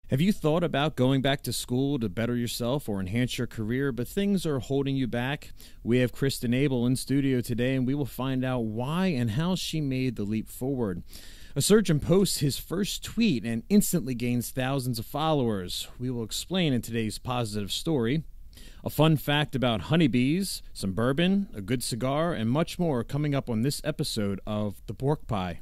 Have you thought about going back to school to better yourself or enhance your career, but things are holding you back? We have Kristin Abell in studio today, and we will find out why and how she made the leap forward. A surgeon posts his first tweet and instantly gains thousands of followers. We will explain in today's positive story. A fun fact about honeybees, some bourbon, a good cigar, and much more coming up on this episode of The Pork Pie.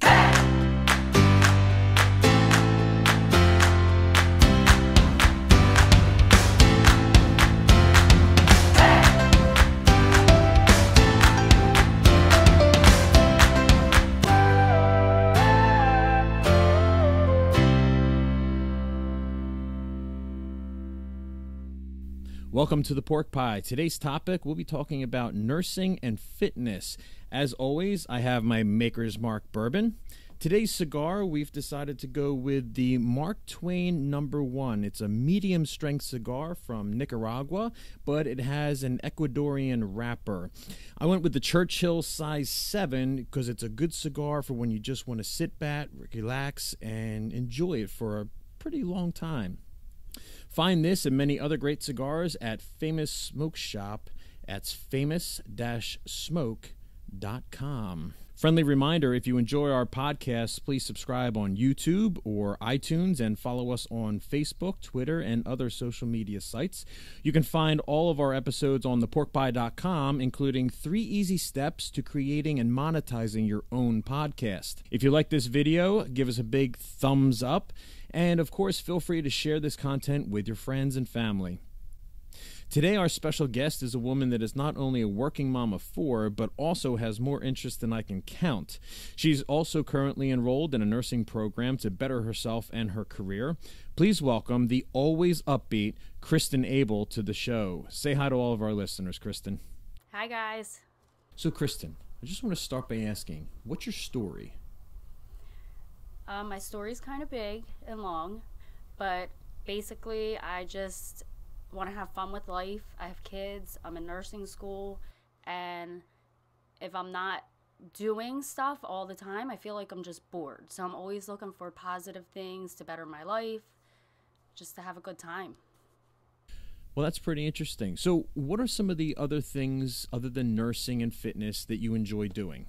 Welcome to The Pork Pie. Today's topic, we'll be talking about nursing and fitness. As always, I have my Maker's Mark bourbon. Today's cigar, we've decided to go with the Mark Twain No. 1. It's a medium-strength cigar from Nicaragua, but it has an Ecuadorian wrapper. I went with the Churchill size 7 because it's a good cigar for when you just want to sit back, relax, and enjoy it for a pretty long time. Find this and many other great cigars at Famous Smoke Shop. That's famous-smoke.com. Friendly reminder, if you enjoy our podcast, please subscribe on YouTube or iTunes and follow us on Facebook, Twitter, and other social media sites. You can find all of our episodes on theporkpie.com, including 3 easy steps to creating and monetizing your own podcast. If you like this video, give us a big thumbs up. And, of course, feel free to share this content with your friends and family. Today, our special guest is a woman that is not only a working mom of 4, but also has more interest than I can count. She's also currently enrolled in a nursing program to better herself and her career. Please welcome the always upbeat Kristin Abell to the show. Say hi to all of our listeners, Kristin. Hi, guys. So, Kristin, I just want to start by asking, what's your story? My story's kind of big and long, but basically I just want to have fun with life. I have kids, I'm in nursing school, and if I'm not doing stuff all the time, I feel like I'm just bored. So I'm always looking for positive things to better my life, just to have a good time. Well, that's pretty interesting. So what are some of the other things other than nursing and fitness that you enjoy doing?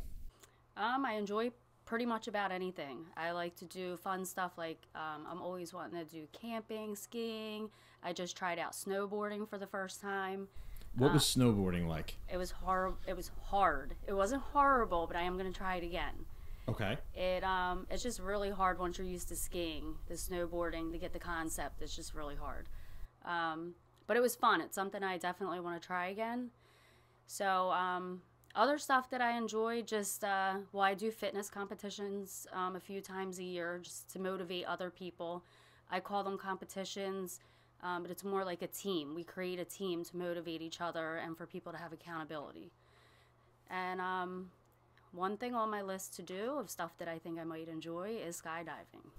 I enjoy pretty much about anything. I like to do fun stuff like I'm always wanting to do camping, skiing. I just tried out snowboarding for the first time. What was snowboarding like? It was horrible. It was hard. It wasn't horrible, but I am going to try it again. Okay. It's just really hard once you're used to skiing. The snowboarding, to get the concept, it's just really hard. But it was fun. It's something I definitely want to try again. So, other stuff that I enjoy, I do fitness competitions a few times a year just to motivate other people. I call them competitions, but it's more like a team. We create a team to motivate each other and for people to have accountability. And one thing on my list to do of stuff that I think I might enjoy is skydiving.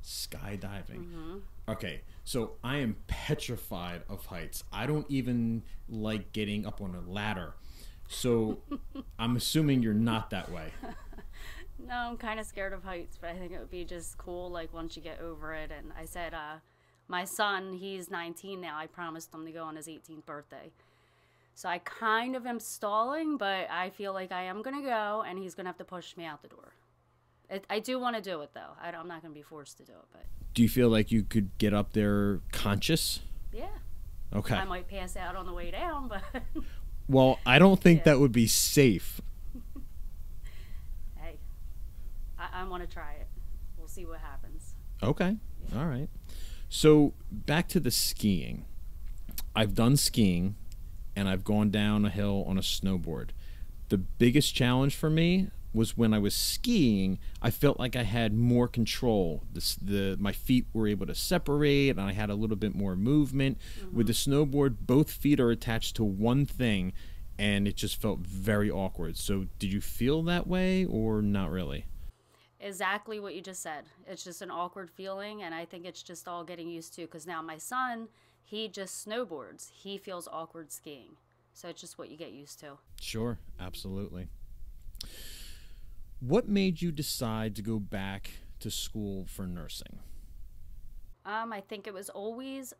Skydiving. Mm-hmm. Okay, so I am petrified of heights. I don't even like getting up on a ladder. So I'm assuming you're not that way. No, I'm kind of scared of heights, but I think it would be just cool, like, once you get over it. And I said, my son, he's 19 now. I promised him to go on his 18th birthday. So I kind of am stalling, but I feel like I am going to go, and he's going to have to push me out the door. I do want to do it, though. I'm not going to be forced to do it. But do you feel like you could get up there conscious? Yeah. Okay. I might pass out on the way down, but... Well, I don't think that would be safe. Hey, I want to try it. We'll see what happens. Okay. Yeah. All right. So back to the skiing. I've done skiing, and I've gone down a hill on a snowboard. The biggest challenge for me was when I was skiing, I felt like I had more control. My feet were able to separate, and I had a little bit more movement. Mm-hmm. With the snowboard, both feet are attached to one thing, and it just felt very awkward. So did you feel that way or not really? Exactly what you just said. It's just an awkward feeling, and I think it's just all getting used to, because now my son, he just snowboards. He feels awkward skiing. So it's just what you get used to. Sure, absolutely. What made you decide to go back to school for nursing? I think it was always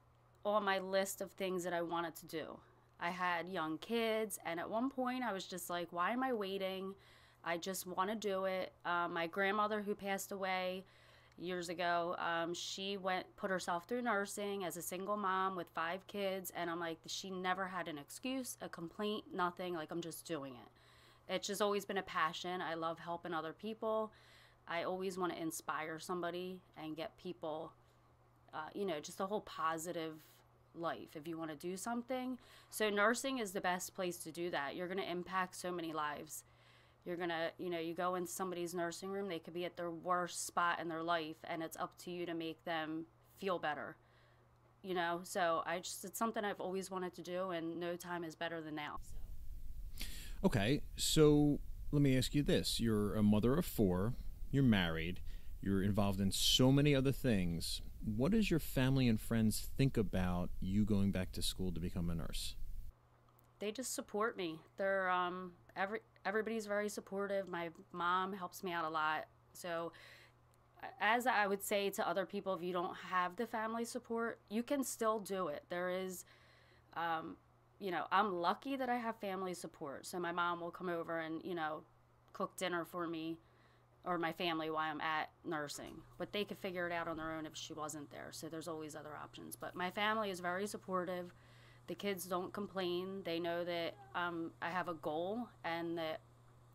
on my list of things that I wanted to do. I had young kids, and at one point I was just like, why am I waiting? I just want to do it. My grandmother, who passed away years ago, she put herself through nursing as a single mom with 5 kids, and I'm like, she never had an excuse, a complaint, nothing. Like, I'm just doing it. It's just always been a passion. I love helping other people. I always want to inspire somebody and get people, just a whole positive life if you want to do something. So nursing is the best place to do that. You're going to impact so many lives. You're going to, you go into somebody's nursing room, they could be at their worst spot in their life, and it's up to you to make them feel better. So it's something I've always wanted to do, and no time is better than now. Okay, so let me ask you this. You're a mother of 4, you're married, you're involved in so many other things. What does your family and friends think about you going back to school to become a nurse? They just support me. They're everybody's very supportive. My mom helps me out a lot. So as I would say to other people, if you don't have the family support, you can still do it. There is, I'm lucky that I have family support. So my mom will come over and, cook dinner for me or my family while I'm at nursing. But they could figure it out on their own if she wasn't there. So there's always other options. But my family is very supportive. The kids don't complain. They know that I have a goal and that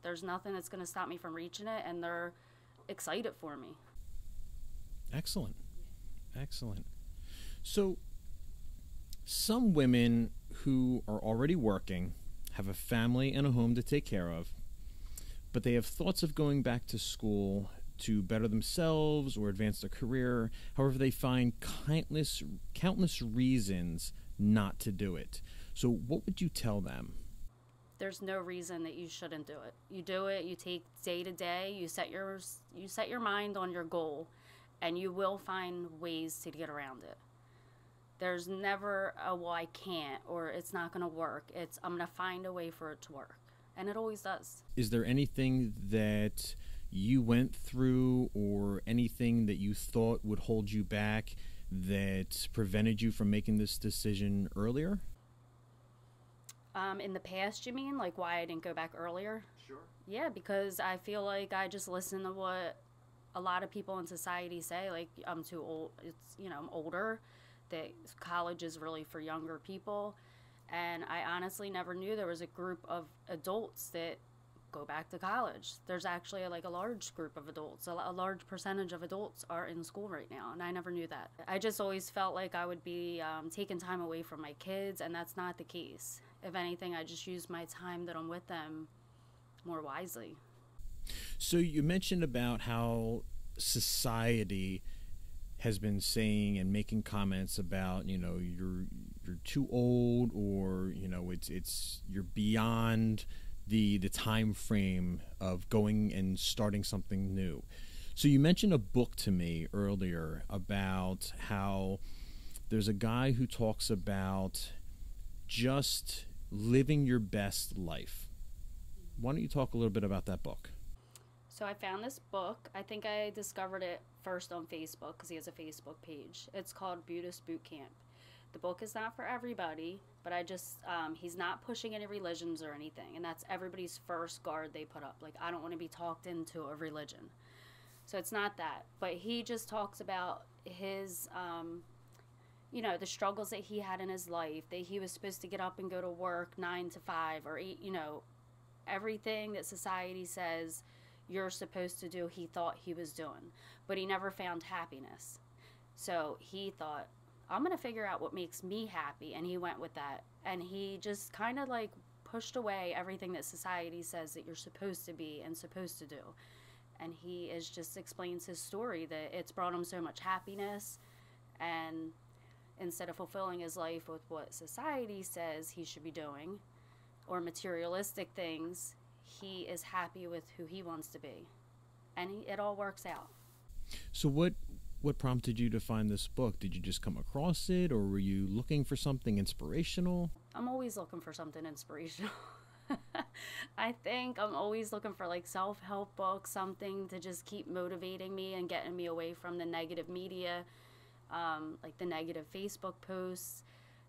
there's nothing that's going to stop me from reaching it, and they're excited for me. Excellent. Excellent. So some women who are already working, have a family and a home to take care of, but they have thoughts of going back to school to better themselves or advance their career. However, they find countless reasons not to do it. So what would you tell them? There's no reason that you shouldn't do it. You do it, you take day to day, you set your mind on your goal, and you will find ways to get around it. There's never a, well, I can't, or it's not going to work. It's, I'm going to find a way for it to work. And it always does. Is there anything that you went through or anything that you thought would hold you back that prevented you from making this decision earlier? In the past, you mean? Like why I didn't go back earlier? Sure. Yeah, because I feel like I just listen to what a lot of people in society say. Like, I'm too old. I'm older. That college is really for younger people. And I honestly never knew there was a group of adults that go back to college. There's actually a large group of adults. A large percentage of adults are in school right now, and I never knew that. I just always felt like I would be taking time away from my kids, and that's not the case. If anything, I just use my time that I'm with them more wisely. So you mentioned about how society has been saying and making comments about, you're too old, or it's you're beyond the time frame of going and starting something new. So you mentioned a book to me earlier about how there's a guy who talks about just living your best life. Why don't you talk a little bit about that book? So I found this book. I think I discovered it first on Facebook because he has a Facebook page. It's called Buddhist Boot Camp. The book is not for everybody, but he's not pushing any religions or anything, and that's everybody's first guard they put up. Like, I don't want to be talked into a religion. So it's not that. But he just talks about his, the struggles that he had in his life, that he was supposed to get up and go to work 9 to 5 or 8, everything that society says you're supposed to do, he thought he was doing. But he never found happiness. So he thought, I'm going to figure out what makes me happy, and he went with that. And he just kind of pushed away everything that society says that you're supposed to be and supposed to do. And he just explains his story, that it's brought him so much happiness, and instead of fulfilling his life with what society says he should be doing, or materialistic things, he is happy with who he wants to be. And it all works out. So what prompted you to find this book? Did you just come across it, or were you looking for something inspirational? I'm always looking for something inspirational. I think I'm always looking for self-help books, something to just keep motivating me and getting me away from the negative media. like the negative Facebook posts.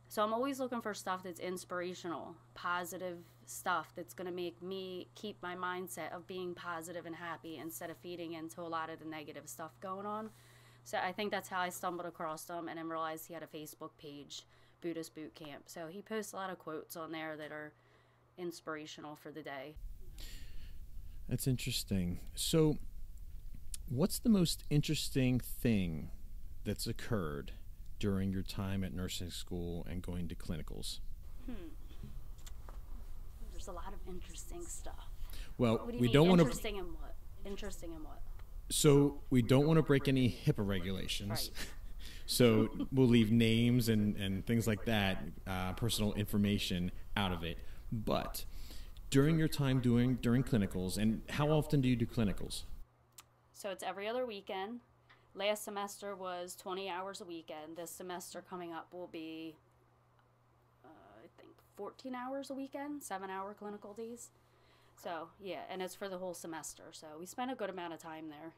So I'm always looking for stuff that's inspirational, positive stuff that's going to make me keep my mindset of being positive and happy instead of feeding into a lot of the negative stuff going on. So I think that's how I stumbled across him, and then realized he had a Facebook page, Buddhist Boot Camp. So he posts a lot of quotes on there that are inspirational for the day. That's interesting. So what's the most interesting thing that's occurred during your time at nursing school and going to clinicals? There's a lot of interesting stuff. Well, what do you we mean, don't want to. Interesting in what? Interesting in what? So we don't want to break any HIPAA regulations. Right. So we'll leave names and things like that, personal information out of it. But during your time during clinicals, and how often do you do clinicals? So it's every other weekend. Last semester was 20 hours a weekend. This semester coming up will be, I think, 14 hours a weekend, 7-hour clinical days. So, yeah, and it's for the whole semester. So we spend a good amount of time there.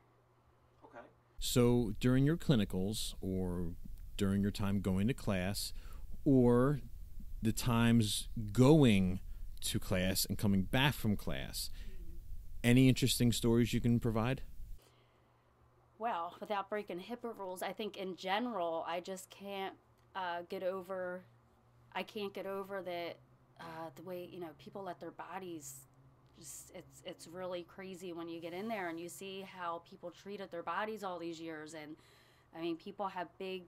Okay. So during your clinicals, or during your time going to class, or the times going to class and coming back from class, any interesting stories you can provide? Well, without breaking HIPAA rules, I think in general, I just can't get over that the way, people let their bodies just, it's really crazy when you get in there and you see how people treated their bodies all these years. And I mean, people have big,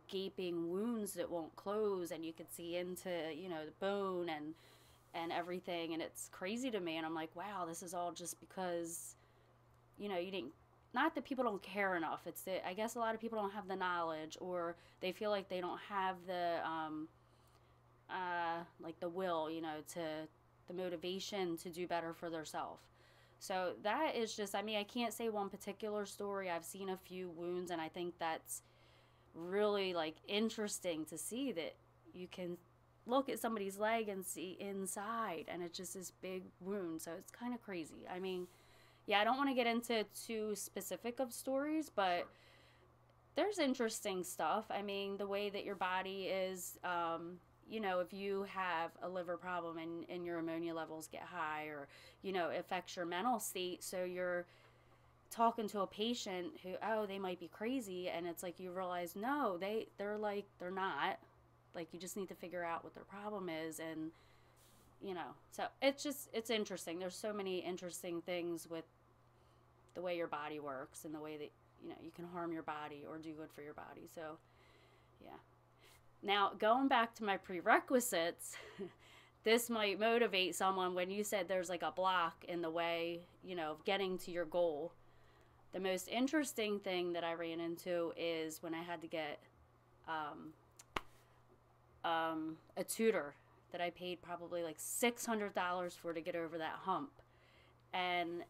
gaping wounds that won't close, and you could see into, the bone and everything. And it's crazy to me. And I'm like, wow, this is all just because, you didn't. Not that people don't care enough. It's that I guess a lot of people don't have the knowledge, or they feel like they don't have the like the will, to the motivation to do better for themselves. So that is just, I can't say one particular story. I've seen a few wounds, and I think that's really like interesting to see that you can look at somebody's leg and see inside, and it's just this big wound. So it's kind of crazy. Yeah, I don't want to get into too specific of stories, but there's interesting stuff. The way that your body is, if you have a liver problem and your ammonia levels get high, or, it affects your mental state. So you're talking to a patient who, they might be crazy. And it's like, you realize, no, they're not. Like, you just need to figure out what their problem is. And, so it's interesting. There's so many interesting things with the way your body works, and the way that you can harm your body or do good for your body. So yeah. Now, going back to my prerequisites, this might motivate someone. When you said there's like a block in the way, of getting to your goal, the most interesting thing that I ran into is when I had to get a tutor that I paid probably like $600 for to get over that hump. And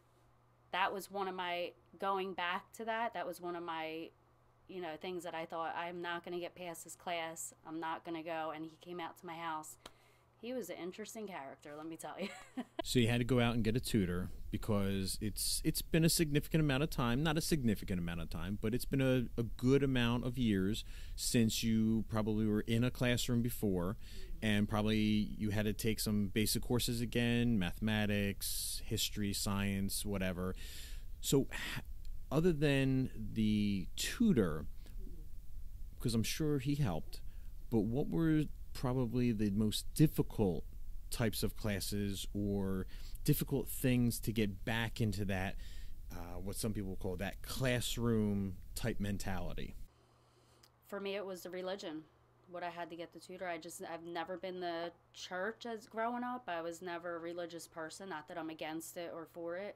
that was one of my, going back to that was one of my, things that I thought, I'm not going to get past this class. I'm not going to go. And he came out to my house. He was an interesting character, let me tell you. So you had to go out and get a tutor because it's been a significant amount of time, not a significant amount of time, but it's been a good amount of years since you probably were in a classroom before, and probably you had to take some basic courses again, mathematics, history, science, whatever. So other than the tutor, because I'm sure he helped, but what were probably the most difficult types of classes or difficult things to get back into that, what some people call that classroom type mentality? For me, it was the religion. What I had to get the tutor. I've never been the church as growing up. I was never a religious person. Not that I'm against it or for it.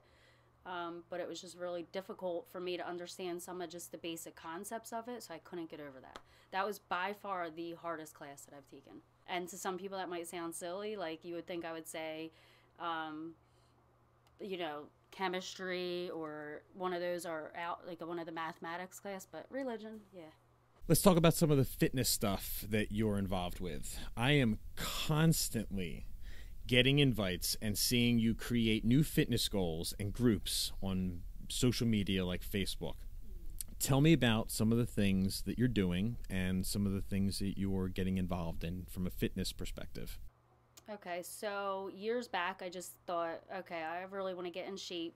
But it was just really difficult for me to understand some of just the basic concepts of it, so I couldn't get over that. That was by far the hardest class that I've taken. And to some people that might sound silly, like you would think I would say, chemistry or one of those, are out, like one of the mathematics class, but religion, yeah. Let's talk about some of the fitness stuff that you're involved with. I am constantly getting invites and seeing you create new fitness goals and groups on social media like Facebook. tell me about some of the things that you're doing and some of the things that you're getting involved in from a fitness perspective. Okay, so years back, I just thought, okay, I really want to get in shape.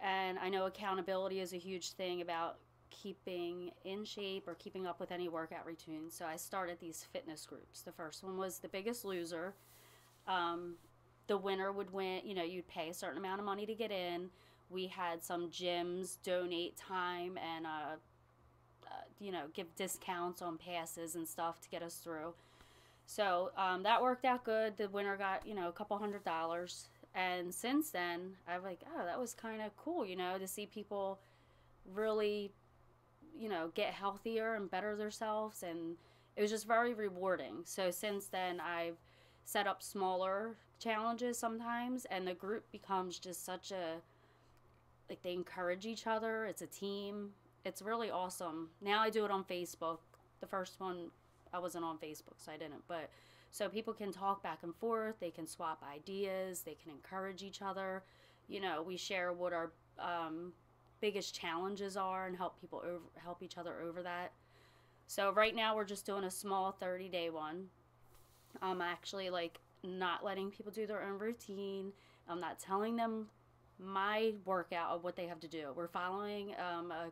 And I know accountability is a huge thing about keeping in shape or keeping up with any workout routine. So I started these fitness groups. The first one was The Biggest Loser. The winner would win, you'd pay a certain amount of money to get in. We had some gyms donate time and, give discounts on passes and stuff to get us through. So that worked out good. The winner got, a couple $100. And since then, I'm like, oh, that was kind of cool, to see people really, get healthier and better themselves. And it was just very rewarding. So since then, I've set up smaller challenges sometimes. And the group becomes just such they encourage each other. It's a team. It's really awesome. Now I do it on Facebook. The first one, I wasn't on Facebook, so I didn't. But so people can talk back and forth. They can swap ideas. They can encourage each other. We share what our biggest challenges are and help each other over that. So right now we're just doing a small 30-day one. I'm actually not letting people do their own routine. I'm not telling them my workout of what they have to do. We're following a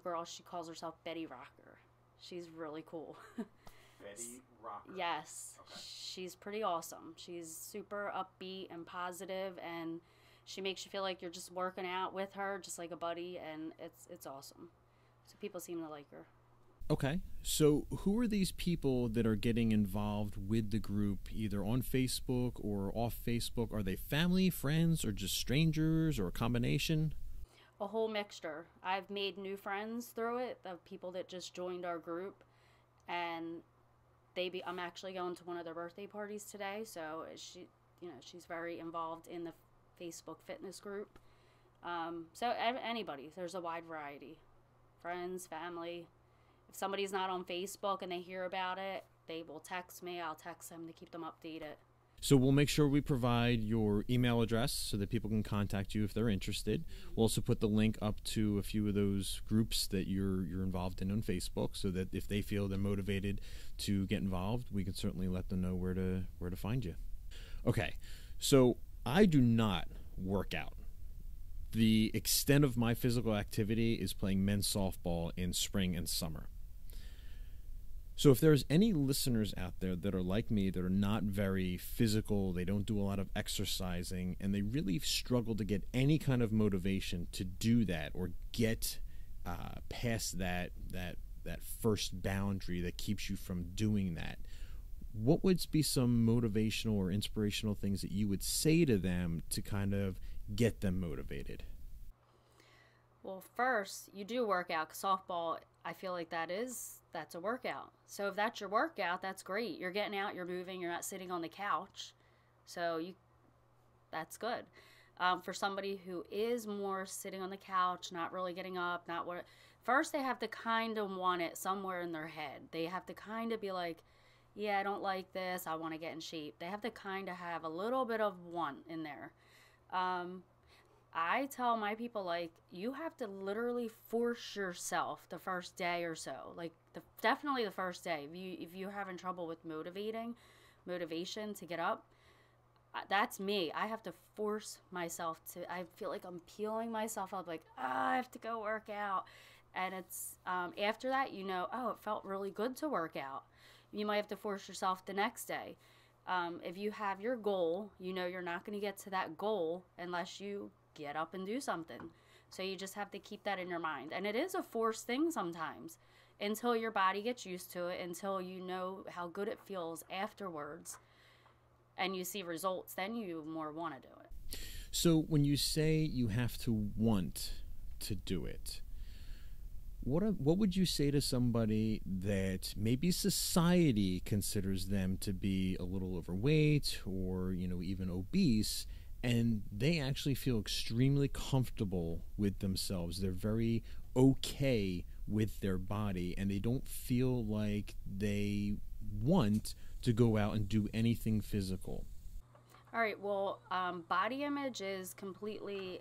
girl. She calls herself Betty Rocker. She's really cool. Betty Rocker. Yes. Okay. She's pretty awesome. She's super upbeat and positive, and she makes you feel like you're just working out with her, just like a buddy, and it's awesome. So people seem to like her. Okay. So who are these people that are getting involved with the group, either on Facebook or off Facebook? Are they family, friends, or just strangers, or a combination? A whole mixture. I've made new friends through it, of people that just joined our group, and I'm actually going to one of their birthday parties today, so she's very involved in the Facebook fitness group. So anybody, there's a wide variety. Friends, family. If somebody's not on Facebook and they hear about it, they will text me. I'll text them to keep them updated. So we'll make sure we provide your email address so that people can contact you if they're interested. We'll also put the link up to a few of those groups that you're involved in on Facebook, so that if they feel they're motivated to get involved, we can certainly let them know where to find you. Okay, so I do not work out. The extent of my physical activity is playing men's softball in spring and summer. So if there's any listeners out there that are like me, that are not very physical, they don't do a lot of exercising, and they really struggle to get any kind of motivation to do that or get past that first boundary that keeps you from doing that, what would be some motivational or inspirational things that you would say to them to kind of get them motivated? Well, first, you do work out, 'cause softball, I feel like that's a workout. So if that's your workout, that's great. You're getting out, you're moving, you're not sitting on the couch. So that's good. For somebody who is more sitting on the couch, not really getting up, first they have to kind of want it somewhere in their head. They have to kind of be like, yeah, I don't like this, I want to get in shape. They have to kind of have a little bit of want in there. I tell my people, you have to literally force yourself the first day or so. Definitely the first day. If you're having trouble with motivation to get up, that's me. I have to force myself I feel like I'm peeling myself up, I have to go work out. And it's, after that, it felt really good to work out. You might have to force yourself the next day. If you have your goal, you're not going to get to that goal unless you get up and do something. So you just have to keep that in your mind. And it is a forced thing sometimes until your body gets used to it, until you know how good it feels afterwards and you see results, then you more want to do it. So when you say you have to want to do it, what would you say to somebody that maybe society considers them to be a little overweight or, even obese, and they actually feel extremely comfortable with themselves? They're very okay with their body, and they don't feel like they want to go out and do anything physical. All right, well, body image is completely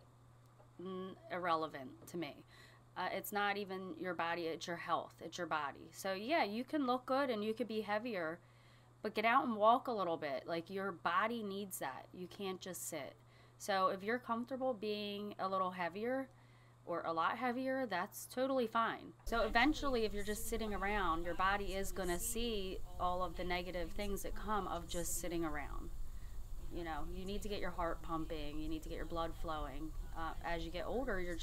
irrelevant to me. It's not even your body, it's your health, it's your body. So yeah, you can look good and you could be heavier, but get out and walk a little bit. Like, your body needs that. You can't just sit. So if you're comfortable being a little heavier or a lot heavier, that's totally fine. So eventually, if you're just sitting around, your body is going to see all of the negative things that come of just sitting around. You know, you need to get your heart pumping. You need to get your blood flowing. As you get older, your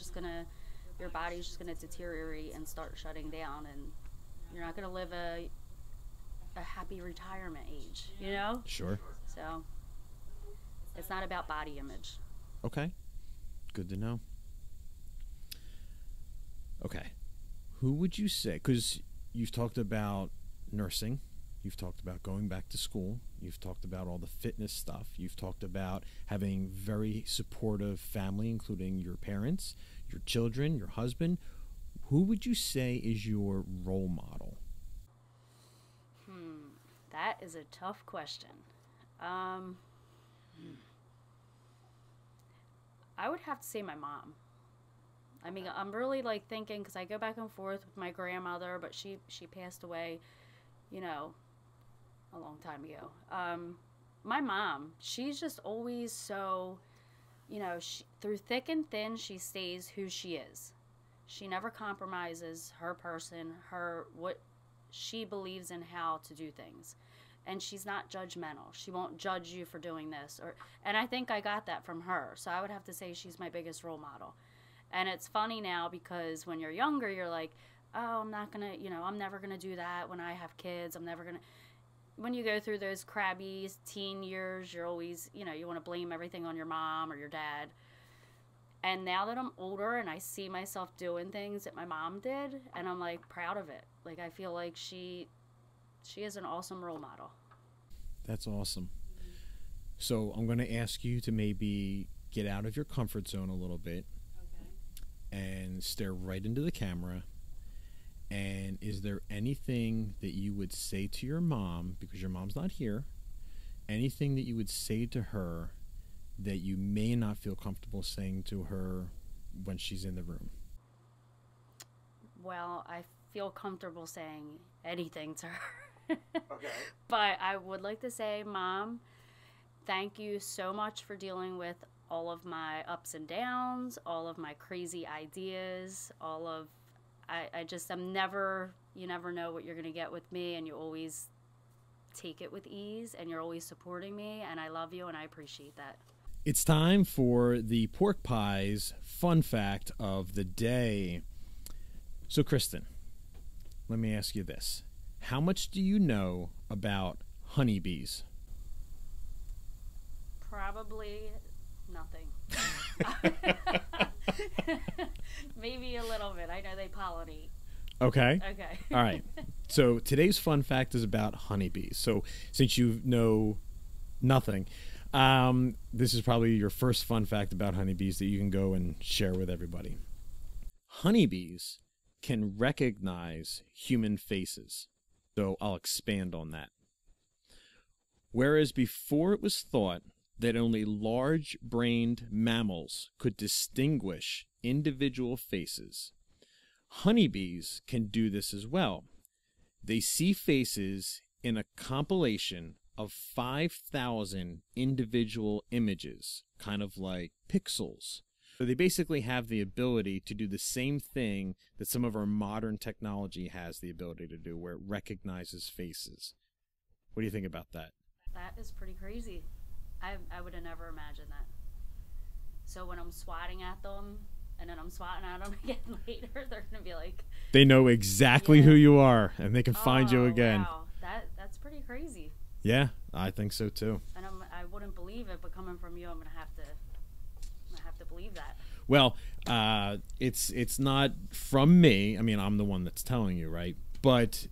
body's just going to deteriorate and start shutting down, and you're not going to live a happy retirement age, you know? Sure. So it's not about body image. Okay. Good to know. Okay. Who would you say, because you've talked about nursing, you've talked about going back to school, you've talked about all the fitness stuff, you've talked about having very supportive family, including your parents, your children, your husband. Who would you say is your role model? That is a tough question. I would have to say my mom. I mean, I'm really like thinking, because I go back and forth with my grandmother, but she passed away, you know, a long time ago. My mom, she's just always so, you know, through thick and thin, she stays who she is. She never compromises her person, what she believes in, how to do things. And she's not judgmental. She won't judge you for doing this. And I think I got that from her. So I would have to say she's my biggest role model. And it's funny now, because when you're younger, you're like, oh, I'm not going to, you know, I'm never going to do that when I have kids. I'm never going to. When you go through those crabby teen years, you're always, you know, you want to blame everything on your mom or your dad. And now that I'm older and I see myself doing things that my mom did, and I'm like proud of it. Like, I feel like she is an awesome role model. That's awesome. So I'm going to ask you to maybe get out of your comfort zone a little bit. Okay. And stare right into the camera. And is there anything that you would say to your mom, because your mom's not here, anything that you would say to her that you may not feel comfortable saying to her when she's in the room? Well, I feel comfortable saying anything to her. Okay. But I would like to say, Mom, thank you so much for dealing with all of my ups and downs, all of my crazy ideas, I'm never, you never know what you're going to get with me, and you always take it with ease, and you're always supporting me, and I love you, and I appreciate that. It's time for the pork pies fun fact of the day. So, Kristin, let me ask you this. How much do you know about honeybees? Probably nothing. Maybe a little bit. I know they pollinate. Okay. Okay. All right. So today's fun fact is about honeybees. So since you know nothing, this is probably your first fun fact about honeybees that you can go and share with everybody. Honeybees can recognize human faces. So I'll expand on that. Whereas before it was thought that only large-brained mammals could distinguish individual faces, honeybees can do this as well. They see faces in a compilation of 5,000 individual images, kind of like pixels. So they basically have the ability to do the same thing that some of our modern technology has the ability to do, where it recognizes faces. What do you think about that? That is pretty crazy. I would have never imagined that. So when I'm swatting at them, and then I'm swatting at them again later, they're going to be like... They know exactly who you are, and they can find you again. Wow. That's pretty crazy. Yeah, I think so too. And I wouldn't believe it, but coming from you, I'm going to have to believe that. Well, it's not from me. I mean, I'm the one that's telling you, right? But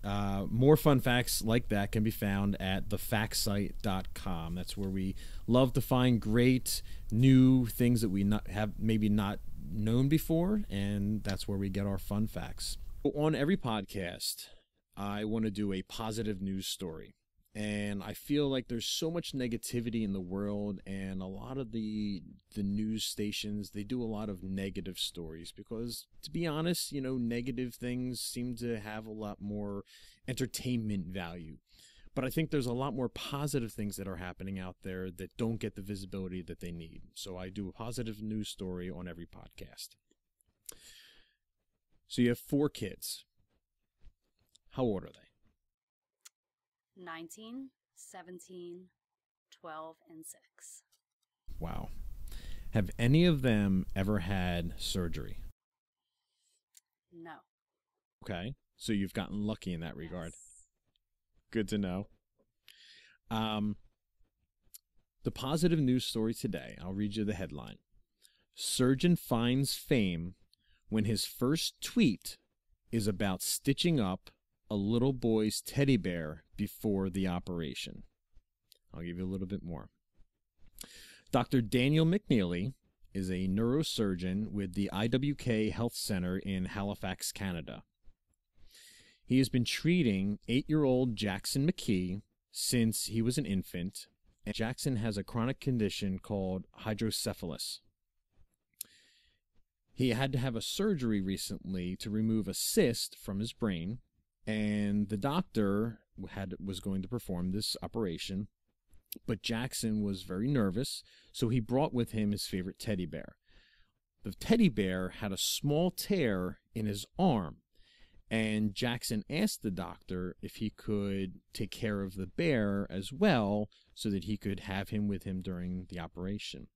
more fun facts like that can be found at thefactsite.com. That's where we love to find great new things that we have maybe not known before, and that's where we get our fun facts. On every podcast, I want to do a positive news story. And I feel like there's so much negativity in the world, and a lot of the news stations, they do a lot of negative stories because, to be honest, negative things seem to have a lot more entertainment value. But I think there's a lot more positive things that are happening out there that don't get the visibility that they need. So I do a positive news story on every podcast. So you have 4 kids. How old are they? 19, 17, 12, and 6. Wow. Have any of them ever had surgery? No. Okay. So you've gotten lucky in that regard. Yes. Good to know. The positive news story today, I'll read you the headline. Surgeon finds fame when his first tweet is about stitching up a little boy's teddy bear before the operation. I'll give you a little bit more. Dr. Daniel McNeely is a neurosurgeon with the IWK Health Center in Halifax, Canada. He has been treating 8-year-old Jackson McKee since he was an infant, and Jackson has a chronic condition called hydrocephalus. He had to have a surgery recently to remove a cyst from his brain, and the doctor was going to perform this operation, but Jackson was very nervous, so he brought with him his favorite teddy bear. The teddy bear had a small tear in his arm, and Jackson asked the doctor if he could take care of the bear as well so that he could have him with him during the operation.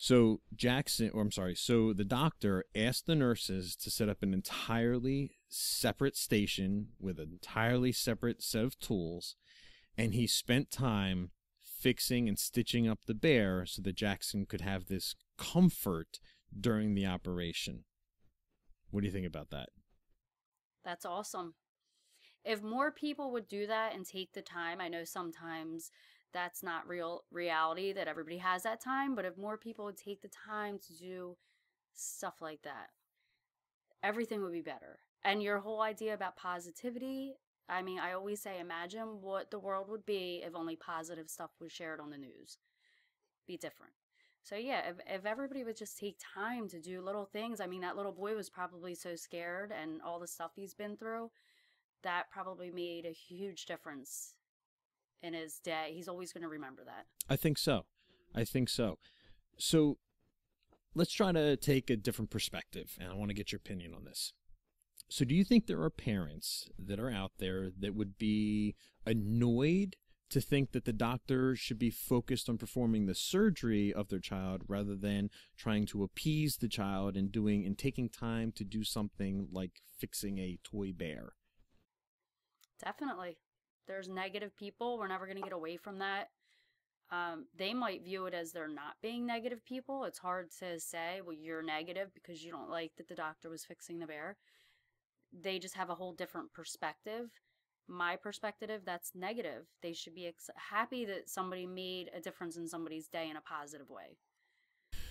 So the doctor asked the nurses to set up an entirely separate station with an entirely separate set of tools, and he spent time fixing and stitching up the bear so that Jackson could have this comfort during the operation. What do you think about that? That's awesome. If more people would do that and take the time, I know sometimes that's not reality that everybody has that time, but if more people would take the time to do stuff like that, everything would be better. And your whole idea about positivity, I mean, I always say, imagine what the world would be if only positive stuff was shared on the news. Be different. So yeah, if everybody would just take time to do little things, I mean, that little boy was probably so scared, and all the stuff he's been through, that probably made a huge difference in his day. He's always going to remember that. I think so. So let's try to take a different perspective, and I want to get your opinion on this. So do you think there are parents that are out there that would be annoyed to think that the doctor should be focused on performing the surgery of their child rather than trying to appease the child and taking time to do something like fixing a toy bear? Definitely. There's negative people. We're never going to get away from that. They might view it as they're not being negative people. It's hard to say, well, you're negative because you don't like that the doctor was fixing the bear. They just have a whole different perspective. My perspective, that's negative. They should be happy that somebody made a difference in somebody's day in a positive way.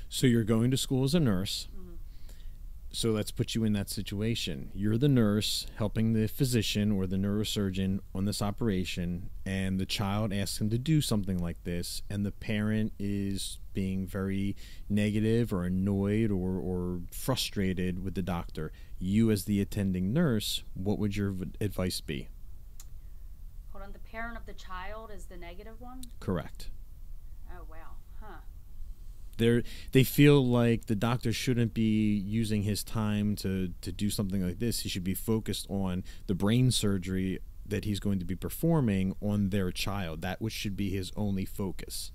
So you're going to school as a nurse. Mm-hmm. So let's put you in that situation. You're the nurse helping the physician or the neurosurgeon on this operation, and the child asks him to do something like this, and the parent is being very negative or annoyed or frustrated with the doctor. You, as the attending nurse, what would your advice be? Hold on, the parent of the child is the negative one? Correct. Oh, wow. Huh. They feel like the doctor shouldn't be using his time to do something like this. He should be focused on the brain surgery that he's going to be performing on their child. That which should be his only focus.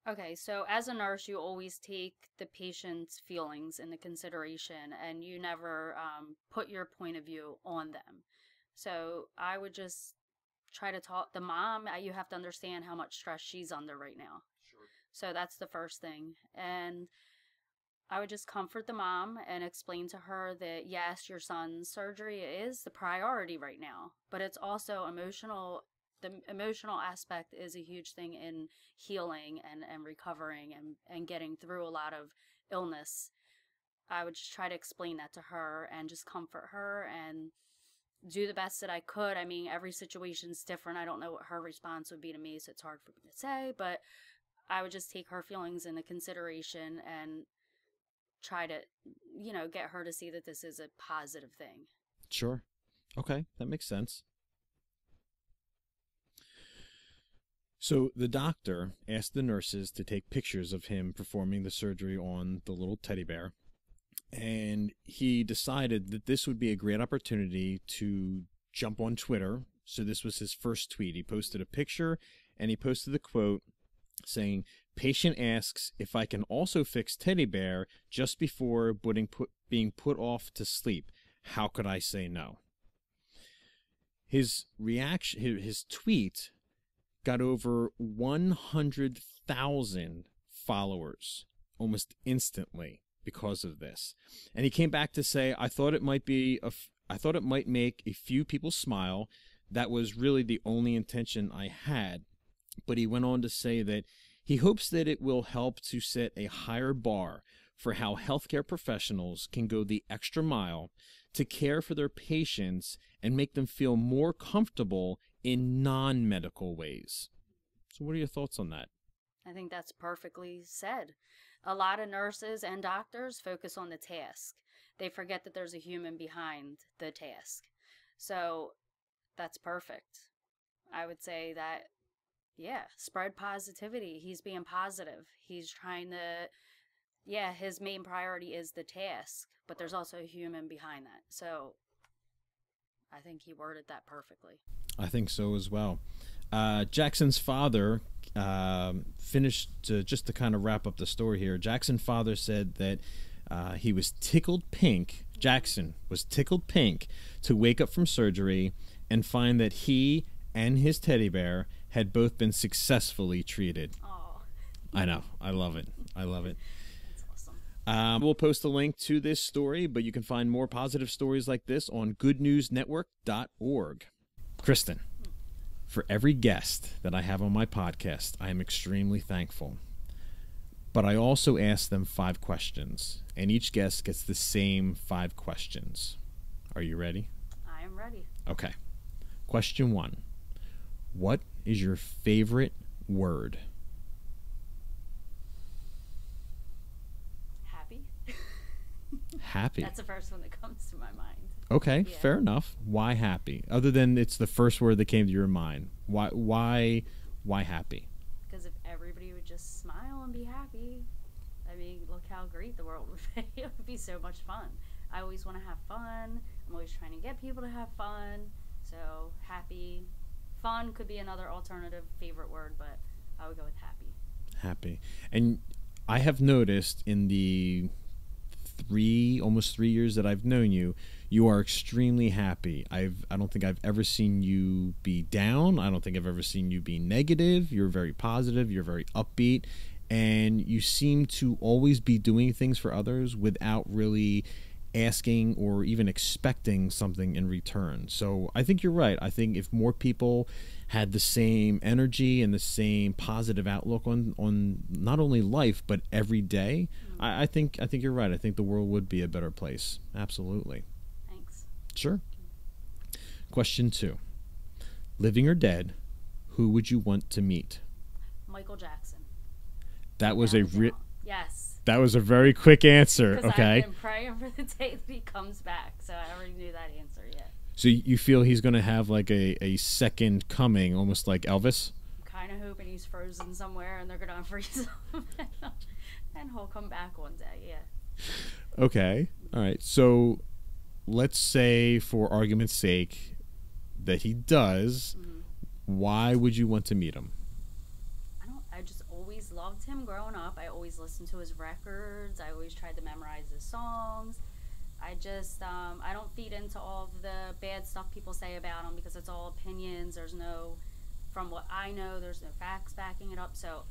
Okay, so as a nurse, you always take the patient's feelings into consideration, and you never put your point of view on them. So I would just try to talk. The mom, you have to understand how much stress she's under right now. Sure. So that's the first thing. And I would just comfort the mom and explain to her that, yes, your son's surgery is the priority right now, but it's also emotional. The emotional aspect is a huge thing in healing and recovering and getting through a lot of illness. I would just try to explain that to her and just comfort her and do the best that I could. I mean, every situation's different. I don't know what her response would be to me, so it's hard for me to say, but I would just take her feelings into consideration and try to, get her to see that this is a positive thing. Sure. Okay, that makes sense. So the doctor asked the nurses to take pictures of him performing the surgery on the little teddy bear. And he decided that this would be a great opportunity to jump on Twitter. So this was his first tweet. He posted a picture and he posted the quote saying, "Patient asks if I can also fix teddy bear just before being put off to sleep. How could I say no?" His reaction, his tweet got over 100,000 followers almost instantly because of this. And he came back to say, I thought it might make a few people smile. That was really the only intention I had. But he went on to say that he hopes that it will help to set a higher bar for how healthcare professionals can go the extra mile to care for their patients and make them feel more comfortable in non-medical ways. So what are your thoughts on that? I think that's perfectly said. A lot of nurses and doctors focus on the task. They forget that there's a human behind the task. So that's perfect. I would say that, spread positivity. He's being positive. He's trying to, his main priority is the task, but there's also a human behind that. So I think he worded that perfectly. I think so as well. Jackson's father finished, just to kind of wrap up the story here, Jackson's father said that he was tickled pink. Jackson was tickled pink to wake up from surgery and find that he and his teddy bear had both been successfully treated. Oh, I know. I love it. That's awesome. We'll post a link to this story, but you can find more positive stories like this on goodnewsnetwork.org. Kristin, for every guest that I have on my podcast, I am extremely thankful. But I also ask them 5 questions, and each guest gets the same 5 questions. Are you ready? I am ready. Okay. Question 1. What is your favorite word? Happy. Happy. That's the first one that comes to my mind. Okay, fair enough. Why happy? Other than it's the first word that came to your mind. Why happy? Because if everybody would just smile and be happy, I mean, look how great the world would be. It would be so much fun. I always want to have fun. I'm always trying to get people to have fun. So happy. Fun could be another alternative favorite word, but I would go with happy. Happy. And I have noticed in the almost 3 years that I've known you, you are extremely happy. I don't think I've ever seen you be down. I don't think I've ever seen you be negative. You're very positive. You're very upbeat. And you seem to always be doing things for others without really asking or even expecting something in return. So I think you're right. I think if more people had the same energy and the same positive outlook on not only life but every day, I think you're right. I think the world would be a better place. Absolutely. Thanks. Sure. Question 2. Living or dead, who would you want to meet? Michael Jackson. That was Yes. That was a very quick answer. Because Okay. I've been praying for the day that he comes back, so I already knew that answer. Yeah. So you feel he's going to have like a second coming, almost like Elvis? I'm kind of hoping he's frozen somewhere and they're going to unfreeze him, and he'll come back one day. Yeah. Okay. All right. So let's say, for argument's sake, that he does. Mm-hmm. Why would you want to meet him? I just always loved him growing up. I always listened to his records. I always tried to memorize his songs. I just, I don't feed into all of the bad stuff people say about him because it's all opinions. There's no, from what I know, there's no facts backing it up. So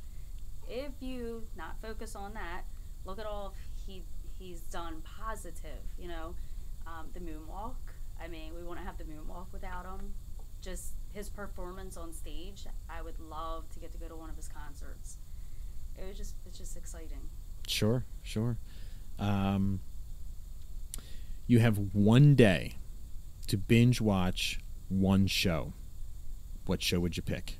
if you not focus on that, look at all he's done positive, the moonwalk. I mean, we wouldn't have the moonwalk without him. Just his performance on stage, I would love to get to go to one of his concerts. It's just exciting. Sure. You have one day to binge watch one show, what show would you pick?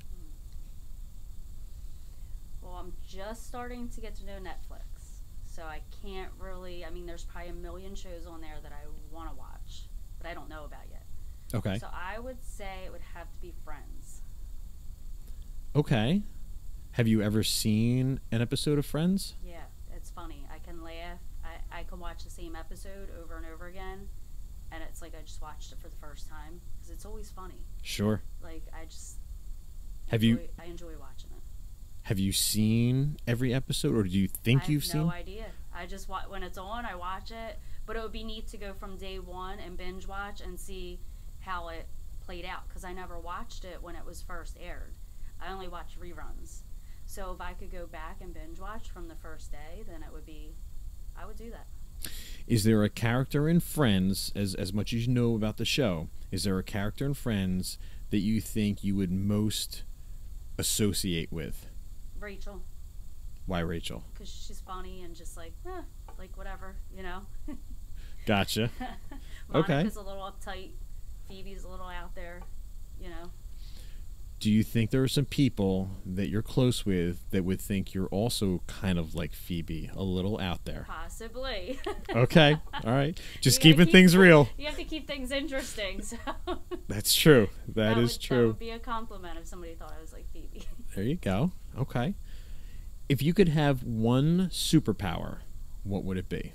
Well, I'm just starting to get to know Netflix, so I can't really, I mean, there's probably a million shows on there that I want to watch, but I don't know about yet. Okay. So I would say it would have to be Friends. Okay. Have you ever seen an episode of Friends? Yeah, it's funny. I can laugh. I can watch the same episode over and over again, and it's like I just watched it for the first time because it's always funny. Sure. Like I just I enjoy watching it. Have you seen every episode, or do you think you've seen? I have no idea. I just when it's on, I watch it. But it would be neat to go from day one and binge watch and see how it played out because I never watched it when it was first aired. I only watched reruns. So if I could go back and binge watch from the first day, then it would be, I would do that. Is there a character in Friends, as much as you know about the show, is there a character in Friends that you think you would most associate with? Rachel. Why Rachel? Because she's funny and just like whatever, you know. Gotcha. Monica's a little uptight. Phoebe's a little out there, you know. Do you think there are some people that you're close with that would think you're also kind of like Phoebe, a little out there? Possibly. Okay. All right. Just keeping things real. You have to keep things interesting. So. That's true. That is true. That would be a compliment if somebody thought I was like Phoebe. There you go. Okay. If you could have one superpower, what would it be?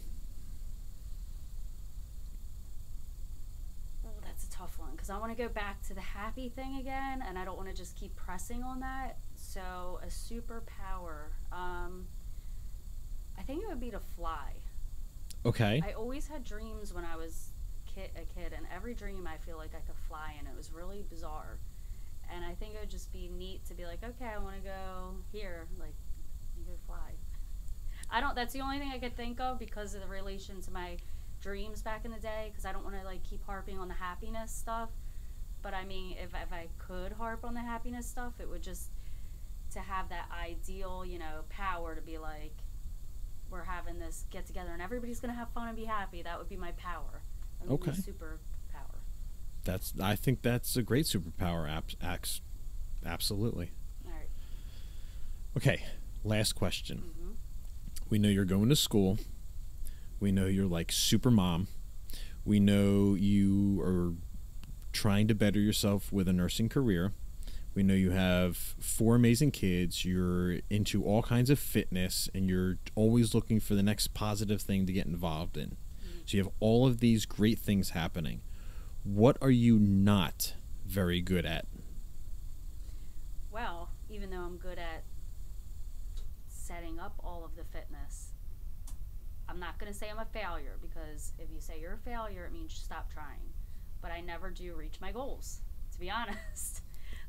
Oh, that's a tough one because I want to go back to the happy thing again, and I don't want to just keep pressing on that. So a superpower, I think it would be to fly. Okay. I always had dreams when I was a kid, and every dream I feel like I could fly, and it was really bizarre. And I think it would just be neat to be like, okay, I want to go here, like, you go fly. That's the only thing I could think of because of the relation to my dreams back in the day, because I don't want to, like, keep harping on the happiness stuff. But, I mean, if I could harp on the happiness stuff, it would just, to have that ideal, you know, power to be like, we're having this get together and everybody's going to have fun and be happy. That would be my power. That would be superpower. I think that's a great superpower. Absolutely. All right. Okay, last question. Mm-hmm. We know you're going to school. We know you're like super mom. We know you are trying to better yourself with a nursing career. We know you have 4 amazing kids. You're into all kinds of fitness, and you're always looking for the next positive thing to get involved in. Mm-hmm. So you have all of these great things happening. What are you not very good at? Well, even though I'm good at setting up all of the fitness, I'm not going to say I'm a failure, because if you say you're a failure, it means you stop trying. But I never do reach my goals, to be honest.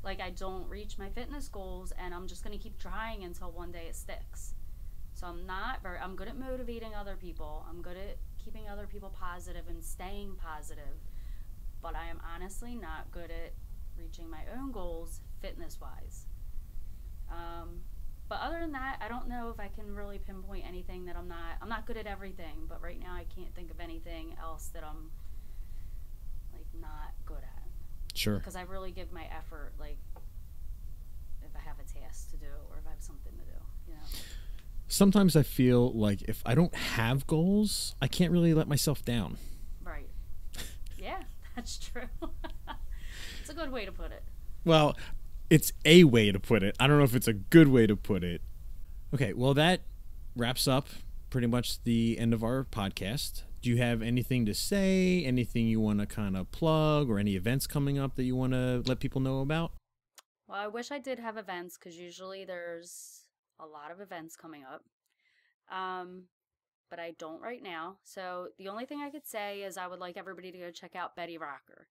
Like, I don't reach my fitness goals, and I'm just going to keep trying until one day it sticks. So I'm good at motivating other people. I'm good at keeping other people positive and staying positive. But I am honestly not good at reaching my own goals fitness-wise. But other than that, I don't know if I can really pinpoint anything that I'm not good at everything, but right now I can't think of anything else that I'm, like, not good at. Sure. Because I really give my effort, like, if I have a task to do or if I have something to do, you know. Sometimes I feel like if I don't have goals, I can't really let myself down. Right. Yeah, that's true. It's a good way to put it. Well, it's a way to put it. I don't know if it's a good way to put it. Okay, well, that wraps up pretty much the end of our podcast. Do you have anything to say, anything you want to kind of plug, or any events coming up that you want to let people know about? Well, I wish I did have events, because usually there's a lot of events coming up. But I don't right now. So the only thing I could say is I would like everybody to go check out Betty Rocker.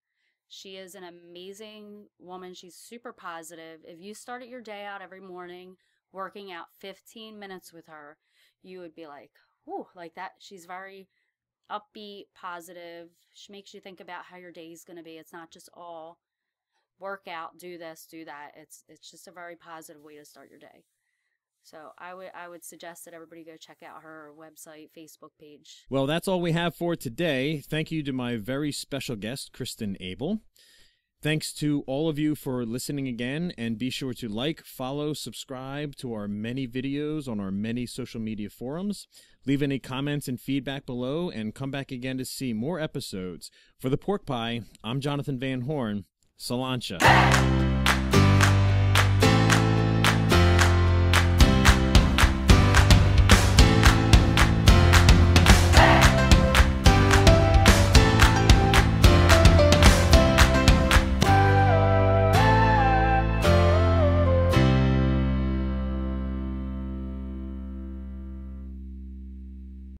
She is an amazing woman. She's super positive. If you started your day out every morning working out 15 minutes with her, you would be like, whew, like that. She's very upbeat, positive. She makes you think about how your day's going to be. It's not just all work out, do this, do that. It's just a very positive way to start your day. So I would suggest that everybody go check out her website, Facebook page. Well, that's all we have for today. Thank you to my very special guest, Kristin Abell. Thanks to all of you for listening again, and be sure to like, follow, subscribe to our many videos on our many social media forums. Leave any comments and feedback below, and come back again to see more episodes. For the Pork Pie, I'm Jonathan Van Horn. Salancha.